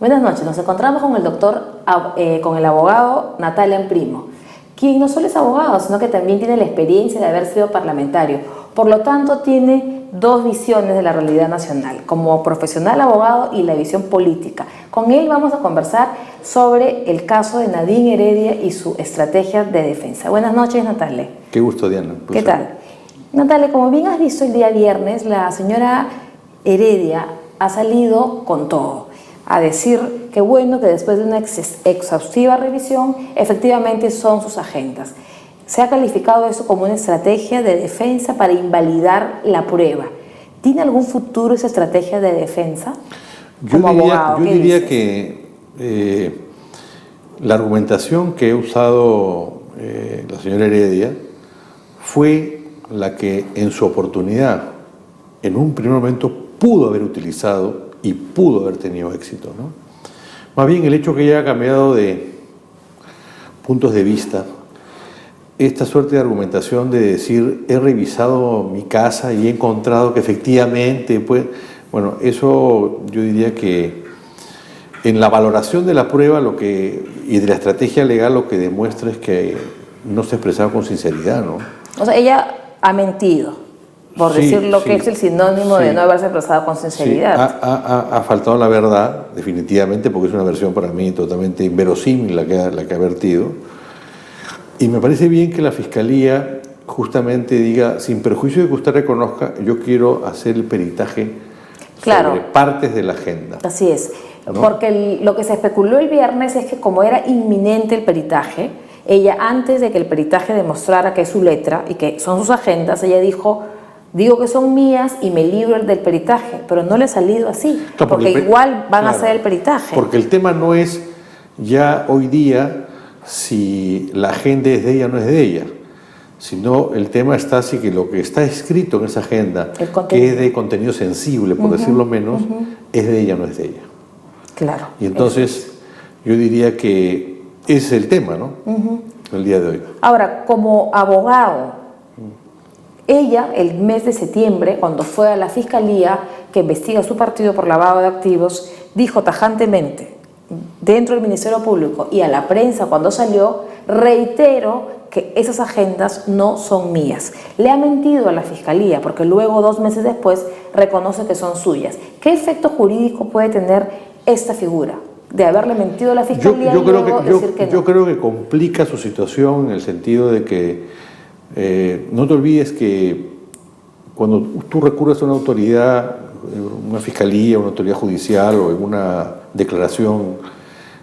Buenas noches, nos encontramos con el con el abogado Natalian Primo, quien no solo es abogado, sino que también tiene la experiencia de haber sido parlamentario. Por lo tanto, tiene dos visiones de la realidad nacional, como profesional abogado y la visión política. Con él vamos a conversar sobre el caso de Nadine Heredia y su estrategia de defensa. Buenas noches, Natalia. Qué gusto, Diana. ¿Qué tal? Natalia, como bien has visto el día viernes, la señora Heredia ha salido con todo, a decir que bueno, que después de una exhaustiva revisión, efectivamente son sus agendas. Se ha calificado eso como una estrategia de defensa para invalidar la prueba. ¿Tiene algún futuro esa estrategia de defensa? Yo diría que la argumentación que ha usado la señora Heredia fue la que en su oportunidad, en un primer momento, pudo haber utilizado y pudo haber tenido éxito, ¿no? Más bien el hecho que ella ha cambiado de puntos de vista, esta suerte de argumentación de decir, he revisado mi casa y he encontrado que efectivamente, pues, bueno, eso yo diría que en la valoración de la prueba y de la estrategia legal lo que demuestra es que no se ha expresado con sinceridad, ¿no? O sea, ella ha mentido, por decir lo que es el sinónimo de no haberse expresado con sinceridad. Sí, ha faltado la verdad, definitivamente, porque es una versión para mí totalmente inverosímil la que ha vertido. Y me parece bien que la Fiscalía justamente diga, sin perjuicio de que usted reconozca, yo quiero hacer el peritaje sobre partes de la agenda. Así es, ¿no? Porque lo que se especuló el viernes es que como era inminente el peritaje, ella antes de que el peritaje demostrara que es su letra y que son sus agendas, ella dijo, digo que son mías y me libro del peritaje, pero no le ha salido así, claro, porque igual van a hacer el peritaje. Porque el tema no es ya hoy día si la agenda es de ella o no es de ella, sino el tema está así que lo que está escrito en esa agenda, que es de contenido sensible, por decirlo menos, es de ella o no es de ella. Claro. Y entonces yo diría que ese es el tema, ¿no? El día de hoy. Ahora, como abogado, ella, el mes de septiembre, cuando fue a la Fiscalía que investiga su partido por lavado de activos, dijo tajantemente, dentro del Ministerio Público y a la prensa cuando salió, reitero que esas agendas no son mías. Le ha mentido a la Fiscalía porque luego, 2 meses después, reconoce que son suyas. ¿Qué efecto jurídico puede tener esta figura de haberle mentido a la Fiscalía y luego decir que no? Yo creo que complica su situación en el sentido de que no te olvides que cuando tú recurres a una autoridad, una fiscalía, una autoridad judicial o en una declaración,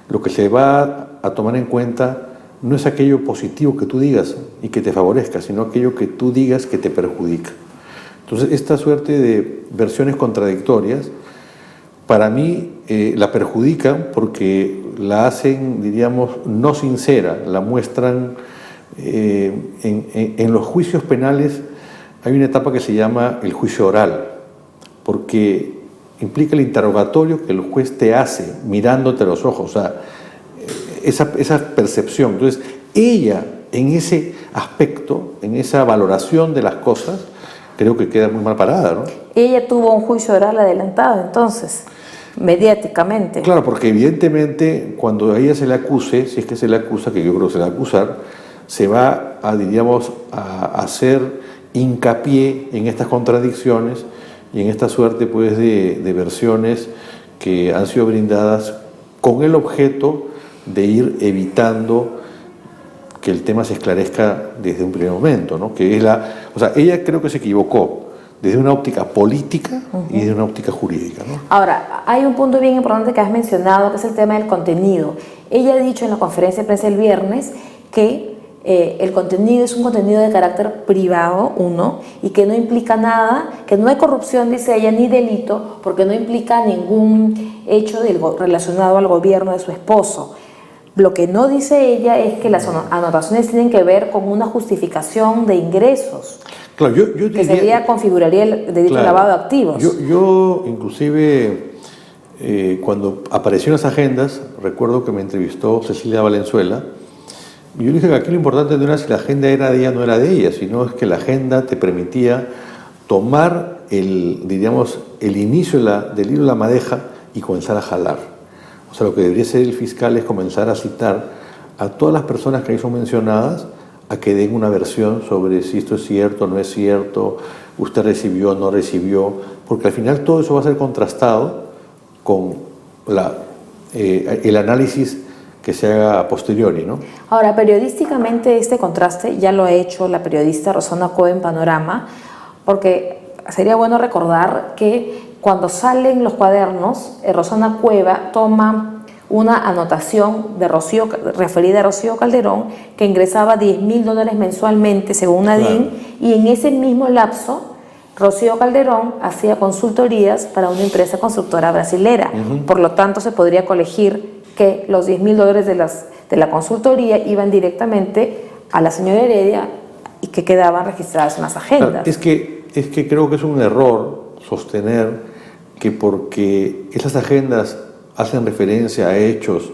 lo que se va a tomar en cuenta no es aquello positivo que tú digas y que te favorezca, sino aquello que tú digas que te perjudica. Entonces, esta suerte de versiones contradictorias, para mí la perjudican porque la hacen, diríamos, no sincera, la muestran. En los juicios penales hay una etapa que se llama el juicio oral, porque implica el interrogatorio que el juez te hace mirándote a los ojos, o sea, esa percepción. Entonces, ella en ese aspecto, en esa valoración de las cosas, creo que queda muy mal parada, ¿no? Ella tuvo un juicio oral adelantado, entonces, mediáticamente. Claro, porque evidentemente cuando a ella se le acuse, si es que se le acusa, que yo creo que se le va a acusar, se va a, diríamos, a hacer hincapié en estas contradicciones y en esta suerte pues, de versiones que han sido brindadas con el objeto de ir evitando que el tema se esclarezca desde un primer momento, ¿no? Que es o sea, ella creo que se equivocó desde una óptica política y desde una óptica jurídica, ¿no? Ahora, hay un punto bien importante que has mencionado, que es el tema del contenido. Ella ha dicho en la conferencia de prensa el viernes que el contenido es un contenido de carácter privado, y que no implica nada, que no hay corrupción, dice ella, ni delito, porque no implica ningún hecho relacionado al gobierno de su esposo. Lo que no dice ella es que las anotaciones tienen que ver con una justificación de ingresos, claro, yo diría, configuraría el delito de lavado de activos. Yo inclusive, cuando aparecieron las agendas, recuerdo que me entrevistó Cecilia Valenzuela, y yo dije que aquí lo importante no era si la agenda era de ella o no era de ella, sino es que la agenda te permitía tomar diríamos, el inicio del hilo de la madeja y comenzar a jalar. O sea, lo que debería hacer el fiscal es comenzar a citar a todas las personas que ahí son mencionadas a que den una versión sobre si esto es cierto o no es cierto, usted recibió o no recibió, porque al final todo eso va a ser contrastado con el análisis que se haga a posteriori, ¿no? Ahora, periodísticamente este contraste ya lo ha hecho la periodista Rosana Cueva en Panorama, porque sería bueno recordar que cuando salen los cuadernos, Rosana Cueva toma una anotación referida a Rocío Calderón, que ingresaba $10.000 mensualmente según Nadine, Claro. y en ese mismo lapso Rocío Calderón hacía consultorías para una empresa constructora brasilera. Por lo tanto, se podría colegir que los $10.000 de la consultoría iban directamente a la señora Heredia y que quedaban registradas en las agendas. Claro, es que creo que es un error sostener que porque esas agendas hacen referencia a hechos,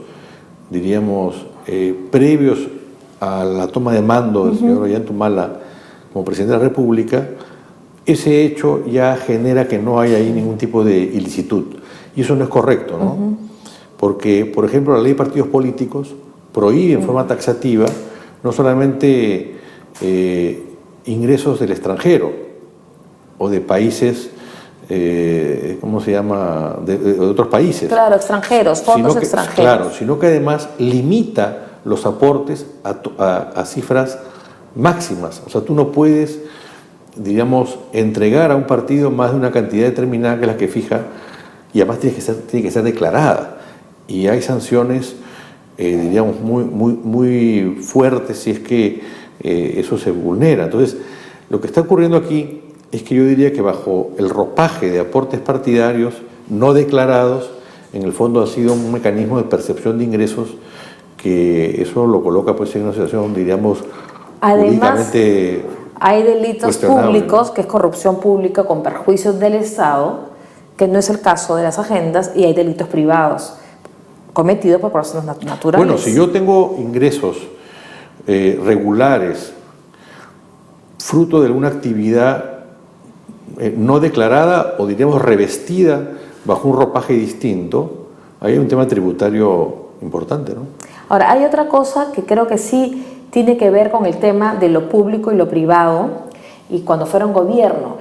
diríamos, previos a la toma de mando del señor Ollantumala como presidente de la República, ese hecho ya genera que no haya ahí ningún tipo de ilicitud. Y eso no es correcto, ¿no? Porque, por ejemplo, la ley de partidos políticos prohíbe en forma taxativa no solamente ingresos del extranjero o de países, ¿cómo se llama?, de otros países. Claro, extranjeros, fondos extranjeros. Claro, sino que además limita los aportes a cifras máximas. O sea, tú no puedes, digamos, entregar a un partido más de una cantidad determinada que es la que fija, y además tiene que ser declarada. Y hay sanciones, diríamos, muy fuertes si es que eso se vulnera. Entonces, lo que está ocurriendo aquí es que yo diría que bajo el ropaje de aportes partidarios no declarados, en el fondo ha sido un mecanismo de percepción de ingresos que eso lo coloca pues en una situación, diríamos, jurídicamente hay delitos públicos, que es corrupción pública con perjuicios del Estado, que no es el caso de las agendas, y hay delitos privados cometidos por personas naturales. Bueno, si yo tengo ingresos regulares, fruto de alguna actividad no declarada o diríamos revestida bajo un ropaje distinto, ahí hay un tema tributario importante, ¿no? Ahora, hay otra cosa que creo que sí tiene que ver con el tema de lo público y lo privado, y cuando fueron gobierno.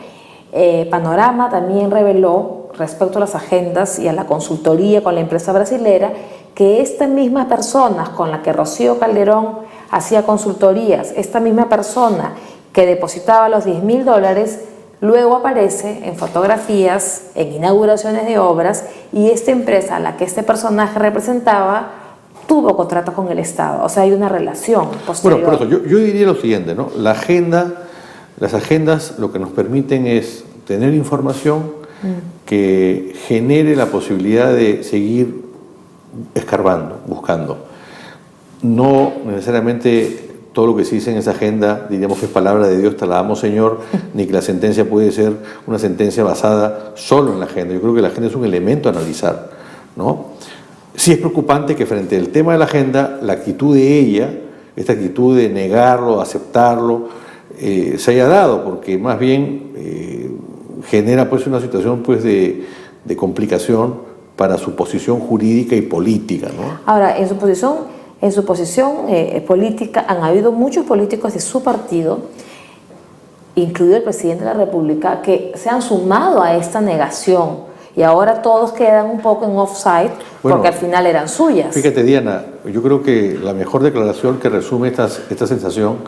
Panorama también reveló respecto a las agendas y a la consultoría con la empresa brasilera que estas mismas personas con las que Rocío Calderón hacía consultorías, esta misma persona que depositaba los $10.000, luego aparece en fotografías, en inauguraciones de obras, y esta empresa a la que este personaje representaba tuvo contratos con el Estado. O sea, hay una relación posterior. Bueno, por eso yo diría lo siguiente, ¿no? Las agendas lo que nos permiten es tener información que genere la posibilidad de seguir escarbando, buscando. No necesariamente todo lo que se dice en esa agenda, diríamos que es palabra de Dios, te la damos Señor, ni que la sentencia puede ser una sentencia basada solo en la agenda. Yo creo que la agenda es un elemento a analizar, ¿no? Sí es preocupante que frente al tema de la agenda, la actitud de ella, esta actitud de negarlo, aceptarlo, se haya dado, porque más bien genera pues una situación pues de complicación para su posición jurídica y política, ¿no? Ahora, en su posición política han habido muchos políticos de su partido, incluido el presidente de la República, que se han sumado a esta negación, y ahora todos quedan un poco en offside, bueno, porque al final eran suyas. Fíjate, Diana, yo creo que la mejor declaración que resume esta sensación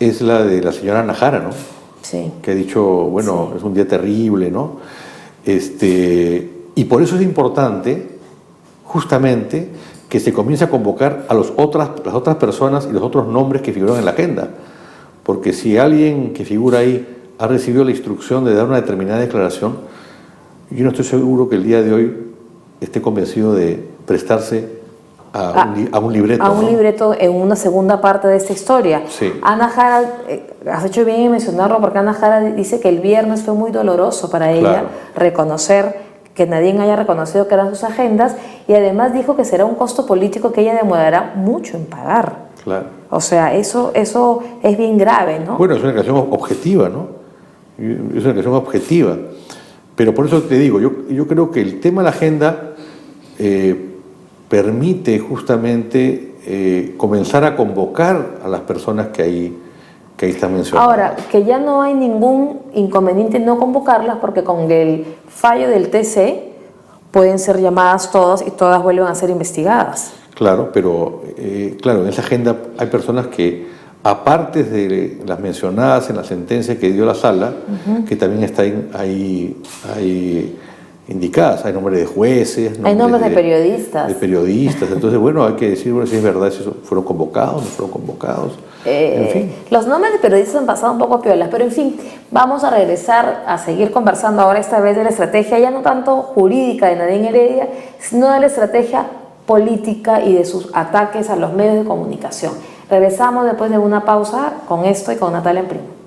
es la de la señora Ana Jara, ¿no? Sí. Que ha dicho, bueno, sí, es un día terrible, ¿no? Y por eso es importante, justamente, que se comience a convocar a las otras personas y los otros nombres que figuran en la agenda. Porque si alguien que figura ahí ha recibido la instrucción de dar una determinada declaración, yo no estoy seguro que el día de hoy esté convencido de prestarse a un libreto. A un libreto en una segunda parte de esta historia. Sí. Ana Jara, has hecho bien en mencionarlo, porque Ana Jara dice que el viernes fue muy doloroso para ella, claro, reconocer que nadie haya reconocido que eran sus agendas, y además dijo que será un costo político que ella demorará mucho en pagar. Claro. O sea, eso es bien grave, ¿no? Bueno, es una declaración objetiva, ¿no? Es una declaración objetiva. Pero por eso te digo, yo creo que el tema de la agenda permite justamente comenzar a convocar a las personas que ahí están mencionadas. Ahora, que ya no hay ningún inconveniente en no convocarlas porque con el fallo del TC pueden ser llamadas todas y todas vuelven a ser investigadas. Claro, pero claro, en esa agenda hay personas que, aparte de las mencionadas en la sentencia que dio la sala, que también están ahí indicadas. Hay nombres de jueces, Hay nombres de periodistas. De periodistas. Entonces, bueno, hay que decir, bueno, si es verdad, si fueron convocados, no fueron convocados. En fin. Los nombres de periodistas han pasado un poco piolas, pero en fin, vamos a regresar a seguir conversando ahora esta vez de la estrategia, ya no tanto jurídica de Nadine Heredia, sino de la estrategia política y de sus ataques a los medios de comunicación. Regresamos después de una pausa con esto y con Natalia en Primo.